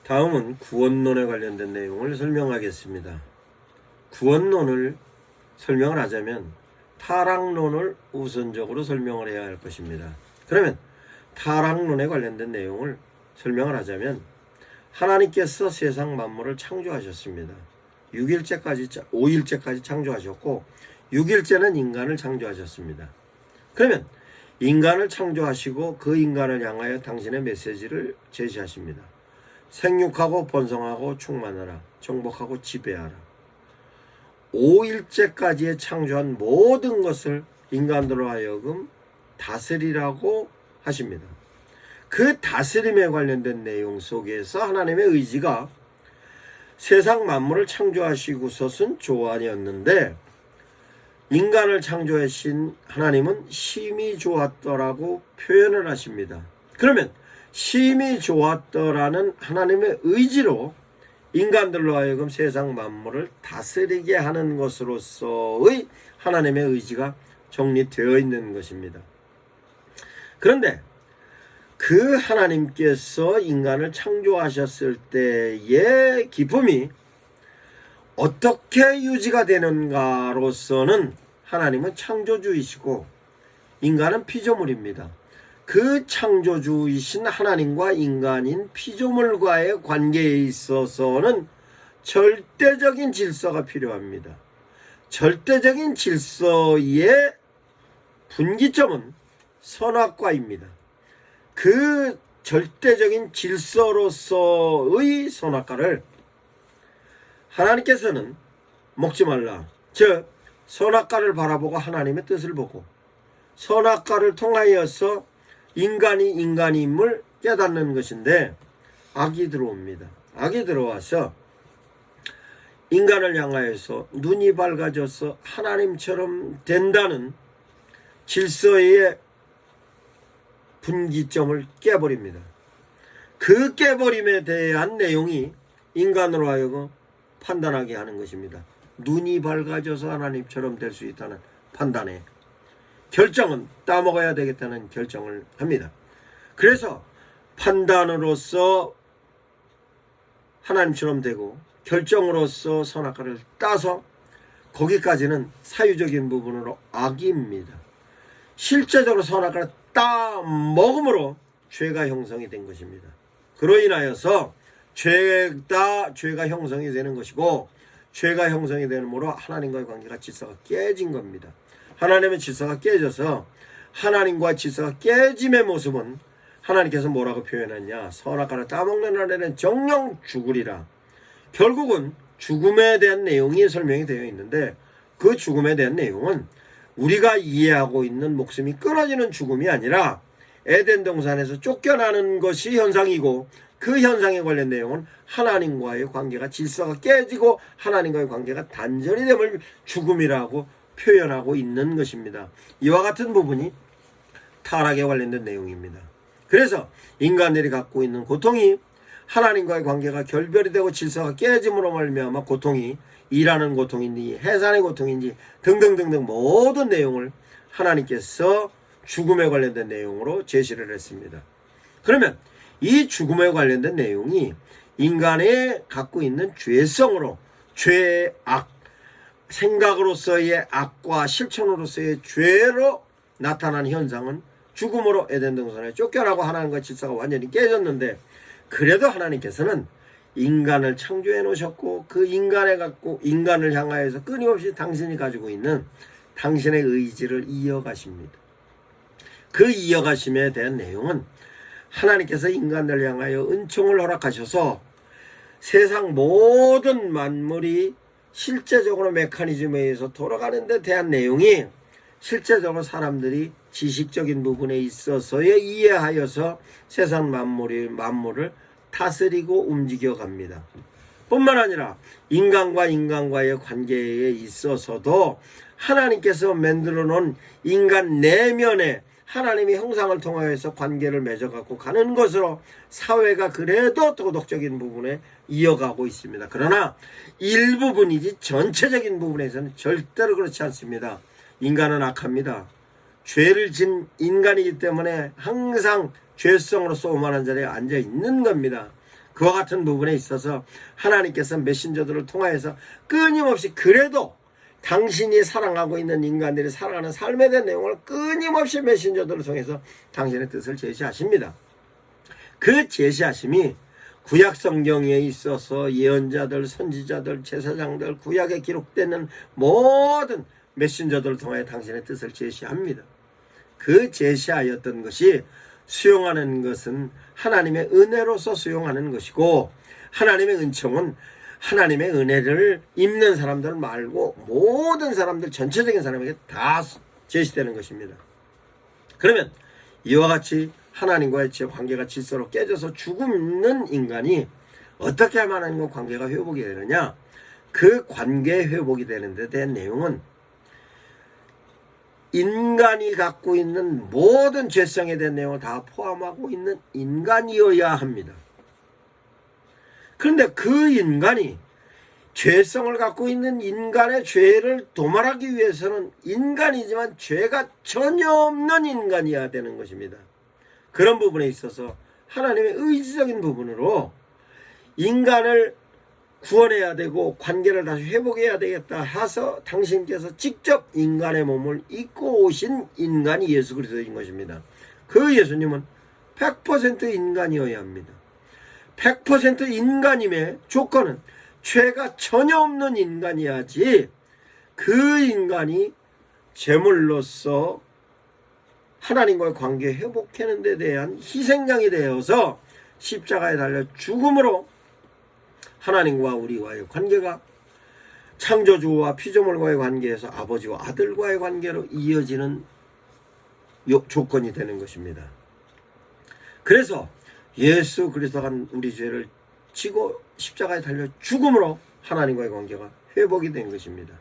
다음은 구원론에 관련된 내용을 설명하겠습니다. 구원론을 설명을 하자면 타락론을 우선적으로 설명을 해야 할 것입니다. 그러면 타락론에 관련된 내용을 설명을 하자면 하나님께서 세상 만물을 창조하셨습니다. 5일째까지 창조하셨고 6일째는 인간을 창조하셨습니다. 그러면 인간을 창조하시고 그 인간을 향하여 당신의 메시지를 제시하십니다. 생육하고 번성하고 충만하라, 정복하고 지배하라. 5일째까지의 창조한 모든 것을 인간들로 하여금 다스리라고 하십니다. 그 다스림에 관련된 내용 속에서 하나님의 의지가 세상 만물을 창조하시고서는 좋아하였는데 인간을 창조하신 하나님은 심히 좋았더라고 표현을 하십니다. 그러면 심히 좋았더라는 하나님의 의지로 인간들로 하여금 세상 만물을 다스리게 하는 것으로서의 하나님의 의지가 정립되어 있는 것입니다. 그런데 그 하나님께서 인간을 창조하셨을 때의 기쁨이 어떻게 유지가 되는가로서는 하나님은 창조주이시고 인간은 피조물입니다. 그 창조주이신 하나님과 인간인 피조물과의 관계에 있어서는 절대적인 질서가 필요합니다. 절대적인 질서의 분기점은 선악과입니다. 그 절대적인 질서로서의 선악과를 하나님께서는 먹지 말라. 즉 선악과를 바라보고 하나님의 뜻을 보고 선악과를 통하여서 인간이 인간임을 깨닫는 것인데 악이 들어옵니다. 악이 들어와서 인간을 향하여서 눈이 밝아져서 하나님처럼 된다는 질서의 분기점을 깨버립니다. 그 깨버림에 대한 내용이 인간으로 하여금 판단하게 하는 것입니다. 눈이 밝아져서 하나님처럼 될 수 있다는 판단에 결정은 따먹어야 되겠다는 결정을 합니다. 그래서 판단으로서 하나님처럼 되고 결정으로서 선악과를 따서 거기까지는 사유적인 부분으로 악입니다. 실제적으로 선악과를 따먹음으로 죄가 형성이 된 것입니다. 그로 인하여서 죄가 형성이 되는 것이고 죄가 형성이 되므로 하나님과의 관계가 질서가 깨진 겁니다. 하나님의 질서가 깨져서 하나님과 질서가 깨짐의 모습은 하나님께서 뭐라고 표현했냐? 선악과를 따먹는 날에는 정령 죽으리라. 결국은 죽음에 대한 내용이 설명이 되어 있는데 그 죽음에 대한 내용은 우리가 이해하고 있는 목숨이 끊어지는 죽음이 아니라 에덴 동산에서 쫓겨나는 것이 현상이고 그 현상에 관련 내용은 하나님과의 관계가 질서가 깨지고 하나님과의 관계가 단절이 됨을 죽음이라고 표현하고 있는 것입니다. 이와 같은 부분이 타락에 관련된 내용입니다. 그래서 인간들이 갖고 있는 고통이 하나님과의 관계가 결별이 되고 질서가 깨짐으로 말미암아 고통이 일하는 고통인지 해산의 고통인지 등등등등 모든 내용을 하나님께서 죽음에 관련된 내용으로 제시를 했습니다. 그러면 이 죽음에 관련된 내용이 인간의 갖고 있는 죄성으로 죄의 악, 생각으로서의 악과 실천으로서의 죄로 나타난 현상은 죽음으로 에덴 동산에 쫓겨나고 하나님과 질서가 완전히 깨졌는데 그래도 하나님께서는 인간을 창조해 놓으셨고 그 인간을 향하여서 끊임없이 당신이 가지고 있는 당신의 의지를 이어가십니다. 그 이어가심에 대한 내용은 하나님께서 인간을 향하여 은총을 허락하셔서 세상 모든 만물이 실제적으로 메커니즘에 의해서 돌아가는 데 대한 내용이 실제적으로 사람들이 지식적인 부분에 있어서의 이해하여서 세상 만물을 다스리고 움직여 갑니다. 뿐만 아니라 인간과의 관계에 있어서도 하나님께서 만들어 놓은 인간 내면에 하나님의 형상을 통하여서 관계를 맺어갖고 가는 것으로 사회가 그래도 도덕적인 부분에 이어가고 있습니다. 그러나 일부분이지 전체적인 부분에서는 절대로 그렇지 않습니다. 인간은 악합니다. 죄를 진 인간이기 때문에 항상 죄성으로서 오만한 자리에 앉아 있는 겁니다. 그와 같은 부분에 있어서 하나님께서 메신저들을 통하여서 끊임없이 그래도 당신이 사랑하고 있는 인간들이 살아가는 삶에 대한 내용을 끊임없이 메신저들을 통해서 당신의 뜻을 제시하십니다. 그 제시하심이 구약 성경에 있어서 예언자들, 선지자들, 제사장들, 구약에 기록되는 모든 메신저들을 통하여 당신의 뜻을 제시합니다. 그 제시하였던 것이 수용하는 것은 하나님의 은혜로서 수용하는 것이고, 하나님의 은총은 하나님의 은혜를 입는 사람들 말고 모든 사람들, 전체적인 사람에게 다 제시되는 것입니다. 그러면 이와 같이 하나님과의 관계가 질서로 깨져서 죽는 인간이 어떻게 하면 하나님과 관계가 회복이 되느냐? 그 관계 회복이 되는 데 대한 내용은 인간이 갖고 있는 모든 죄성에 대한 내용을 다 포함하고 있는 인간이어야 합니다. 그런데 그 인간이 죄성을 갖고 있는 인간의 죄를 도말하기 위해서는 인간이지만 죄가 전혀 없는 인간이어야 되는 것입니다. 그런 부분에 있어서 하나님의 의지적인 부분으로 인간을 구원해야 되고 관계를 다시 회복해야 되겠다 해서 당신께서 직접 인간의 몸을 입고 오신 인간이 예수 그리스도인 것입니다. 그 예수님은 100% 인간이어야 합니다. 100% 인간임의 조건은 죄가 전혀 없는 인간이야지 그 인간이 제물로서 하나님과의 관계 회복하는 데 대한 희생양이 되어서 십자가에 달려 죽음으로 하나님과 우리와의 관계가 창조주와 피조물과의 관계에서 아버지와 아들과의 관계로 이어지는 조건이 되는 것입니다. 그래서 예수 그리스도가 우리 죄를 지고 십자가에 달려 죽음으로 하나님과의 관계가 회복이 된 것입니다.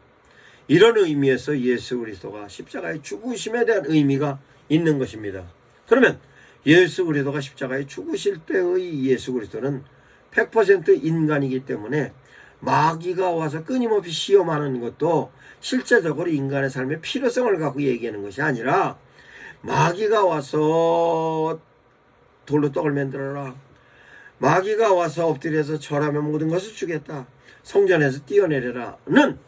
이런 의미에서 예수 그리스도가 십자가에 죽으심에 대한 의미가 있는 것입니다. 그러면 예수 그리스도가 십자가에 죽으실 때의 예수 그리스도는 100% 인간이기 때문에 마귀가 와서 끊임없이 시험하는 것도 실제적으로 인간의 삶의 필요성을 갖고 얘기하는 것이 아니라, 마귀가 와서 돌로 떡을 만들어라, 마귀가 와서 엎드려서 절하면 모든 것을 주겠다, 성전에서 뛰어내려라는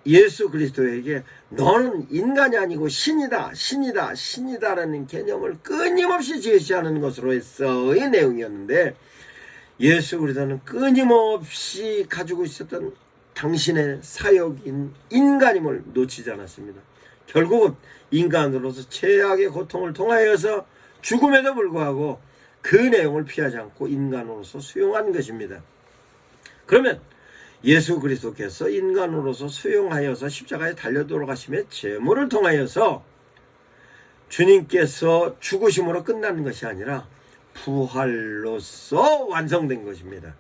예수 그리스도에게 너는 인간이 아니고 신이다, 신이다, 신이다라는 개념을 끊임없이 제시하는 것으로서의 내용이었는데, 예수 그리스도는 끊임없이 가지고 있었던 당신의 사역인 인간임을 놓치지 않았습니다. 결국은 인간으로서 최악의 고통을 통하여서 죽음에도 불구하고 그 내용을 피하지 않고 인간으로서 수용한 것입니다. 그러면 예수 그리스도께서 인간으로서 수용하여서 십자가에 달려 돌아가심의 제물을 통하여서 주님께서 죽으심으로 끝나는 것이 아니라 부활로서 완성된 것입니다.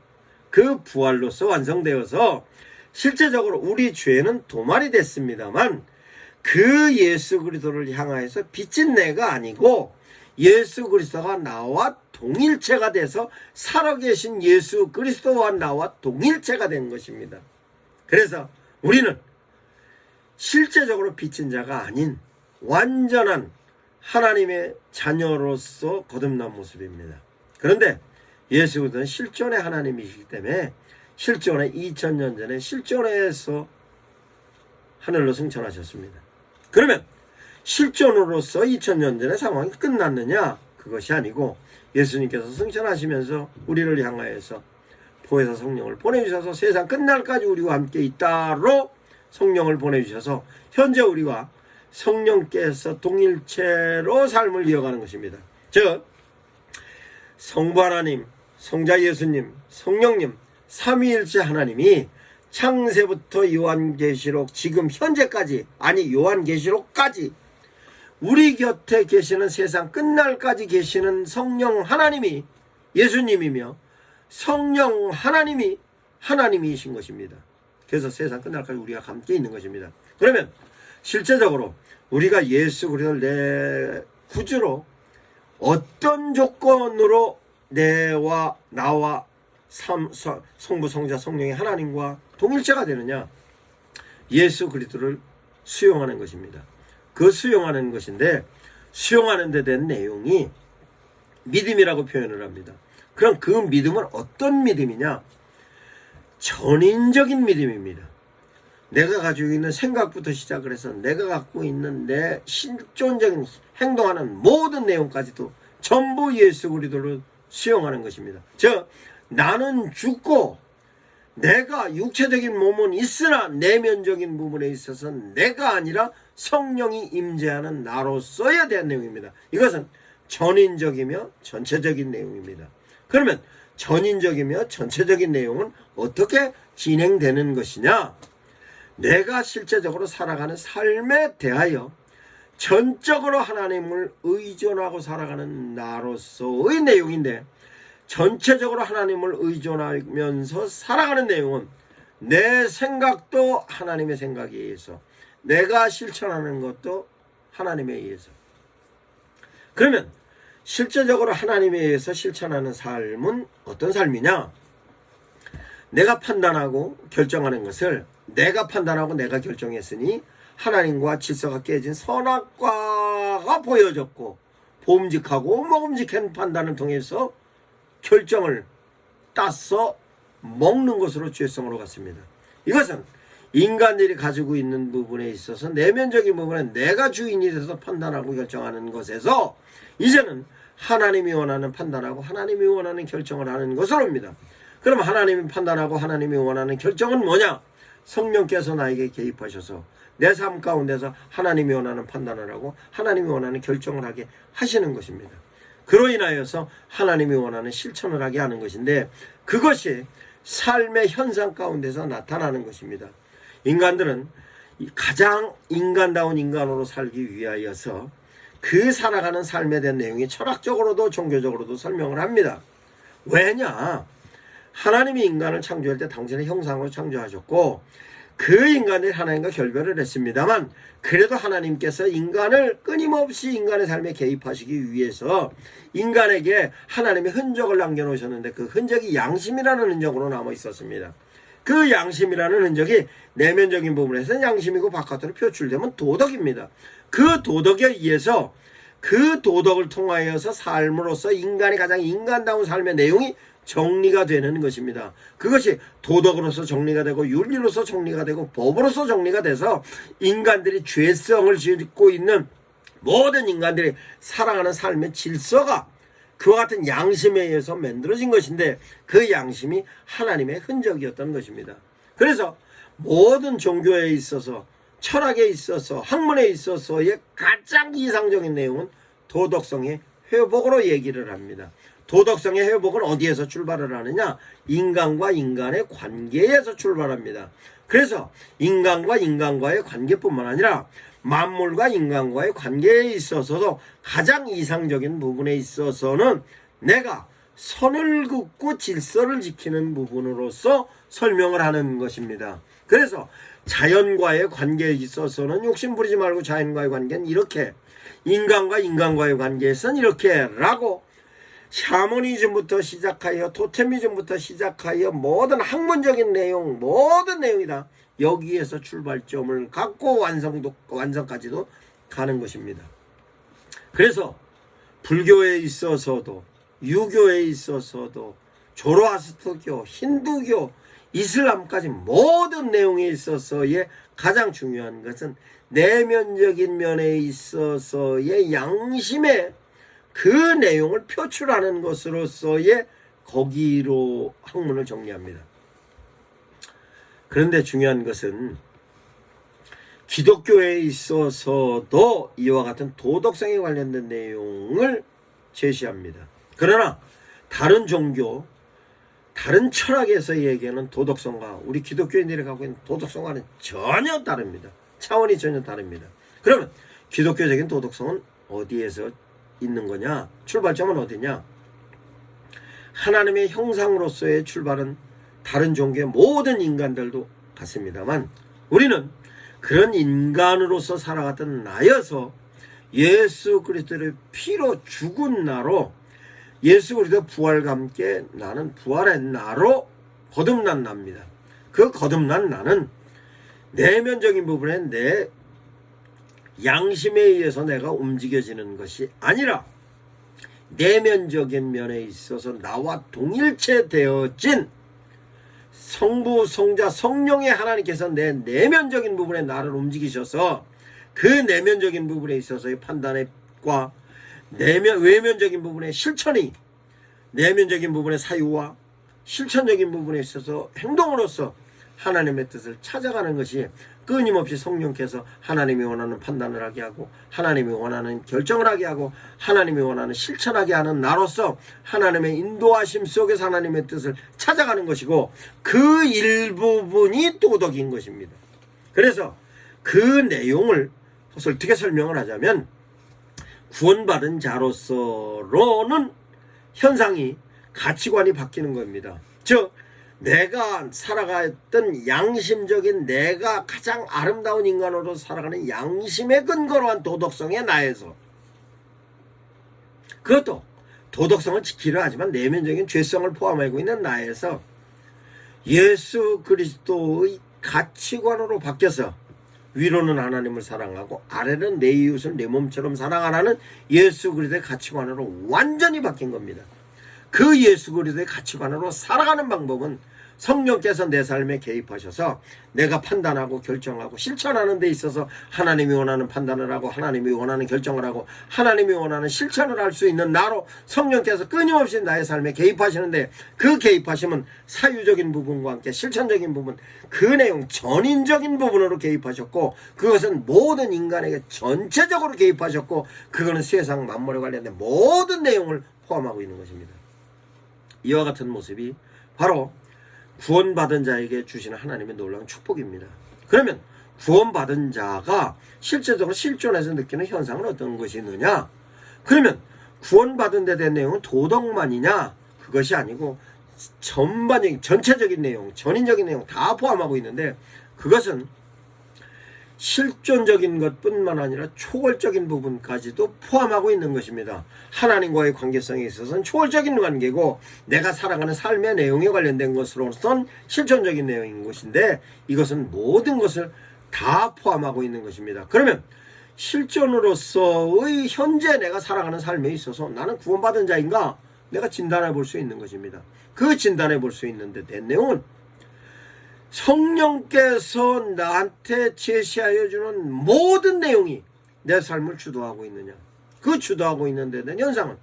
그 부활로서 완성되어서 실제적으로 우리 죄는 도말이 됐습니다만, 그 예수 그리스도를 향하여서 빚진 내가 아니고 예수 그리스도가 나와 동일체가 돼서 살아계신 예수 그리스도와 나와 동일체가 된 것입니다. 그래서 우리는 실제적으로 빚진 자가 아닌 완전한 하나님의 자녀로서 거듭난 모습입니다. 그런데 예수 그리스도는 실존의 하나님이시기 때문에 실존의 2000년 전에 실존에서 하늘로 승천하셨습니다. 그러면 실존으로서 2000년 전의 상황이 끝났느냐? 그것이 아니고 예수님께서 승천하시면서 우리를 향하여서 보혜사 성령을 보내주셔서 세상 끝날까지 우리와 함께 있다로 성령을 보내주셔서 현재 우리와 성령께서 동일체로 삶을 이어가는 것입니다. 즉 성부 하나님, 성자 예수님, 성령님 삼위일체 하나님이 창세부터 요한계시록 지금 현재까지, 아니 요한계시록까지 우리 곁에 계시는 세상 끝날까지 계시는 성령 하나님이 예수님이며 성령 하나님이 하나님이신 것입니다. 그래서 세상 끝날까지 우리가 함께 있는 것입니다. 그러면 실제적으로 우리가 예수 그리스도를 내 구주로 어떤 조건으로 내와 나와 성부 성자 성령의 하나님과 동일체가 되느냐? 예수 그리스도를 수용하는 것입니다. 그 수용하는 것인데, 수용하는 데 대한 내용이 믿음이라고 표현을 합니다. 그럼 그 믿음은 어떤 믿음이냐? 전인적인 믿음입니다. 내가 가지고 있는 생각부터 시작을 해서 내가 갖고 있는 내 실존적인 행동하는 모든 내용까지도 전부 예수 그리스도로 수용하는 것입니다. 즉 나는 죽고 내가 육체적인 몸은 있으나 내면적인 부분에 있어서 내가 아니라 성령이 임재하는 나로서에 대한 내용입니다. 이것은 전인적이며 전체적인 내용입니다. 그러면 전인적이며 전체적인 내용은 어떻게 진행되는 것이냐? 내가 실제적으로 살아가는 삶에 대하여 전적으로 하나님을 의존하고 살아가는 나로서의 내용인데, 전체적으로 하나님을 의존하면서 살아가는 내용은 내 생각도 하나님의 생각에 의해서, 내가 실천하는 것도 하나님에 의해서. 그러면 실제적으로 하나님에 의해서 실천하는 삶은 어떤 삶이냐? 내가 판단하고 결정하는 것을 내가 판단하고 내가 결정했으니 하나님과 질서가 깨진 선악과가 보여졌고, 보험직하고 먹음직한 판단을 통해서 결정을 따서 먹는 것으로 죄성으로 갔습니다. 이것은 인간들이 가지고 있는 부분에 있어서 내면적인 부분에 내가 주인이 돼서 판단하고 결정하는 것에서 이제는 하나님이 원하는 판단하고 하나님이 원하는 결정을 하는 것으로 옵니다. 그럼 하나님이 판단하고 하나님이 원하는 결정은 뭐냐? 성령께서 나에게 개입하셔서 내 삶 가운데서 하나님이 원하는 판단을 하고 하나님이 원하는 결정을 하게 하시는 것입니다. 그로 인하여서 하나님이 원하는 실천을 하게 하는 것인데, 그것이 삶의 현상 가운데서 나타나는 것입니다. 인간들은 가장 인간다운 인간으로 살기 위하여서 그 살아가는 삶에 대한 내용이 철학적으로도 종교적으로도 설명을 합니다. 왜냐? 하나님이 인간을 창조할 때 당신의 형상으로 창조하셨고, 그 인간이 하나님과 결별을 했습니다만, 그래도 하나님께서 인간을 끊임없이 인간의 삶에 개입하시기 위해서 인간에게 하나님의 흔적을 남겨놓으셨는데, 그 흔적이 양심이라는 흔적으로 남아 있었습니다. 그 양심이라는 흔적이 내면적인 부분에서 양심이고 바깥으로 표출되면 도덕입니다. 그 도덕에 의해서, 그 도덕을 통하여서 삶으로서 인간이 가장 인간다운 삶의 내용이 정리가 되는 것입니다. 그것이 도덕으로서 정리가 되고 윤리로서 정리가 되고 법으로서 정리가 돼서 인간들이 죄성을 짓고 있는 모든 인간들이 살아가는 삶의 질서가 그와 같은 양심에 의해서 만들어진 것인데, 그 양심이 하나님의 흔적이었던 것입니다. 그래서 모든 종교에 있어서, 철학에 있어서, 학문에 있어서의 가장 이상적인 내용은 도덕성의 회복으로 얘기를 합니다. 도덕성의 회복은 어디에서 출발을 하느냐? 인간과 인간의 관계에서 출발합니다. 그래서 인간과 인간과의 관계뿐만 아니라 만물과 인간과의 관계에 있어서도 가장 이상적인 부분에 있어서는 내가 선을 긋고 질서를 지키는 부분으로서 설명을 하는 것입니다. 그래서 자연과의 관계에 있어서는 욕심 부리지 말고 자연과의 관계는 이렇게, 인간과 인간과의 관계에서는 이렇게 라고 샤머니즘부터 시작하여 토테미즘부터 시작하여 모든 학문적인 내용, 모든 내용이 다 여기에서 출발점을 갖고 완성까지도 가는 것입니다. 그래서 불교에 있어서도, 유교에 있어서도, 조로아스터교, 힌두교, 이슬람까지 모든 내용에 있어서의 가장 중요한 것은 내면적인 면에 있어서의 양심의 그 내용을 표출하는 것으로서의 거기로 학문을 정리합니다. 그런데 중요한 것은 기독교에 있어서도 이와 같은 도덕성에 관련된 내용을 제시합니다. 그러나 다른 종교, 다른 철학에서 얘기하는 도덕성과 우리 기독교인들이 갖고 있는 도덕성과는 전혀 다릅니다. 차원이 전혀 다릅니다. 그러면 기독교적인 도덕성은 어디에서 있는 거냐? 출발점은 어디냐? 하나님의 형상으로서의 출발은 다른 종교의 모든 인간들도 같습니다만, 우리는 그런 인간으로서 살아갔던 나여서 예수 그리스도의 피로 죽은 나로, 예수 그리스도 부활과 함께 나는 부활의 나로 거듭난 나입니다. 그 거듭난 나는 내면적인 부분에 내 양심에 의해서 내가 움직여지는 것이 아니라 내면적인 면에 있어서 나와 동일체 되어진 성부, 성자, 성령의 하나님께서 내 내면적인 부분에 나를 움직이셔서 그 내면적인 부분에 있어서의 판단과 외면적인 부분의 실천이 내면적인 부분의 사유와 실천적인 부분에 있어서 행동으로서 하나님의 뜻을 찾아가는 것이 끊임없이 성령께서 하나님이 원하는 판단을 하게 하고 하나님이 원하는 결정을 하게 하고 하나님이 원하는 실천하게 하는 나로서 하나님의 인도하심 속에서 하나님의 뜻을 찾아가는 것이고 그 일부분이 도덕인 것입니다. 그래서 그 내용을 어떻게 설명을 하자면 구원받은 자로서로는 현상이 가치관이 바뀌는 겁니다. 즉 내가 살아갔던 양심적인 내가 가장 아름다운 인간으로 살아가는 양심에 근거로 한 도덕성의 나에서 그것도 도덕성을 지키려 하지만 내면적인 죄성을 포함하고 있는 나에서 예수 그리스도의 가치관으로 바뀌어서 위로는 하나님을 사랑하고 아래는 내 이웃을 내 몸처럼 사랑하라는 예수 그리스도의 가치관으로 완전히 바뀐 겁니다. 그 예수 그리스도의 가치관으로 살아가는 방법은 성령께서 내 삶에 개입하셔서 내가 판단하고 결정하고 실천하는 데 있어서 하나님이 원하는 판단을 하고 하나님이 원하는 결정을 하고 하나님이 원하는 실천을 할 수 있는 나로 성령께서 끊임없이 나의 삶에 개입하시는데 그 개입하심은 사유적인 부분과 함께 실천적인 부분 그 내용 전인적인 부분으로 개입하셨고 그것은 모든 인간에게 전체적으로 개입하셨고 그거는 세상 만물에 관련된 모든 내용을 포함하고 있는 것입니다. 이와 같은 모습이 바로 구원받은 자에게 주시는 하나님의 놀라운 축복입니다. 그러면 구원받은 자가 실제적으로 실존해서 느끼는 현상은 어떤 것이 있느냐? 그러면 구원받은 데 대한 내용은 도덕만이냐? 그것이 아니고 전반적인 전체적인 내용, 전인적인 내용 다 포함하고 있는데 그것은 실존적인 것뿐만 아니라 초월적인 부분까지도 포함하고 있는 것입니다. 하나님과의 관계성에 있어서는 초월적인 관계고 내가 살아가는 삶의 내용에 관련된 것으로선 실존적인 내용인 것인데 이것은 모든 것을 다 포함하고 있는 것입니다. 그러면 실존으로서의 현재 내가 살아가는 삶에 있어서 나는 구원받은 자인가? 내가 진단해 볼 수 있는 것입니다. 그 진단해 볼 수 있는데 된 내용은 성령께서 나한테 제시하여 주는 모든 내용이 내 삶을 주도하고 있느냐. 그 주도하고 있는 데 대한 현상은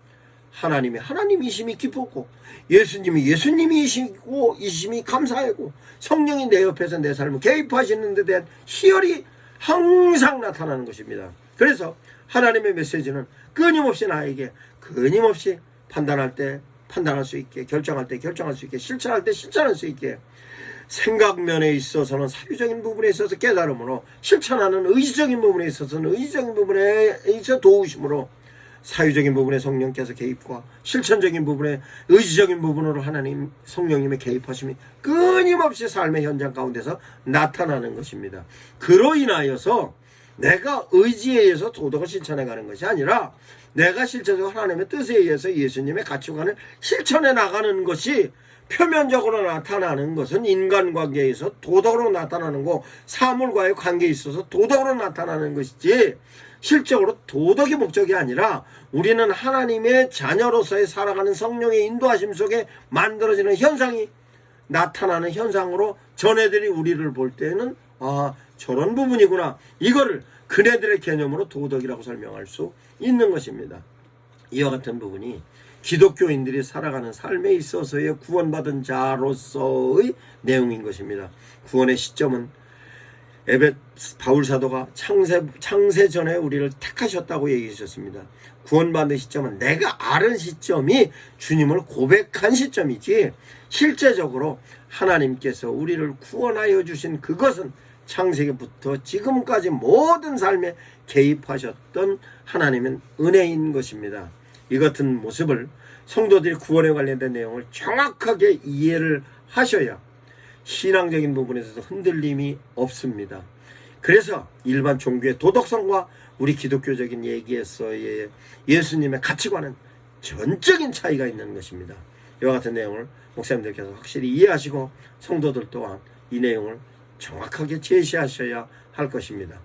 하나님이 하나님이심이 기뻤고 예수님이 예수님이시고 이심이 감사하고 성령이 내 옆에서 내 삶을 개입하시는 데 대한 희열이 항상 나타나는 것입니다. 그래서 하나님의 메시지는 끊임없이 나에게 끊임없이 판단할 때 판단할 수 있게 결정할 때 결정할 수 있게 실천할 때 실천할 수 있게 생각면에 있어서는 사유적인 부분에 있어서 깨달음으로 실천하는 의지적인 부분에 있어서는 의지적인 부분에 있어 도우심으로 사유적인 부분에 성령께서 개입과 실천적인 부분에 의지적인 부분으로 하나님 성령님의 개입하심이 끊임없이 삶의 현장 가운데서 나타나는 것입니다. 그로 인하여서 내가 의지에 의해서 도덕을 실천해 가는 것이 아니라 내가 실제적으로 하나님의 뜻에 의해서 예수님의 가치관을 실천해 나가는 것이 표면적으로 나타나는 것은 인간관계에서 도덕으로 나타나는 거 사물과의 관계에 있어서 도덕으로 나타나는 것이지 실적으로 도덕이 목적이 아니라 우리는 하나님의 자녀로서의 살아가는 성령의 인도하심 속에 만들어지는 현상이 나타나는 현상으로 전애들이 우리를 볼 때는 아 저런 부분이구나 이거를 그네들의 개념으로 도덕이라고 설명할 수 있는 것입니다. 이와 같은 부분이 기독교인들이 살아가는 삶에 있어서의 구원받은 자로서의 내용인 것입니다. 구원의 시점은 바울 사도가 창세 전에 우리를 택하셨다고 얘기하셨습니다. 구원받는 시점은 내가 아는 시점이 주님을 고백한 시점이지 실제적으로 하나님께서 우리를 구원하여 주신 그것은 창세기부터 지금까지 모든 삶에 개입하셨던 하나님의 은혜인 것입니다. 이 같은 모습을 성도들이 구원에 관련된 내용을 정확하게 이해를 하셔야 신앙적인 부분에서 흔들림이 없습니다. 그래서 일반 종교의 도덕성과 우리 기독교적인 얘기에서의 예수님의 가치관은 전적인 차이가 있는 것입니다. 이와 같은 내용을 목사님들께서 확실히 이해하시고 성도들 또한 이 내용을 정확하게 제시하셔야 할 것입니다.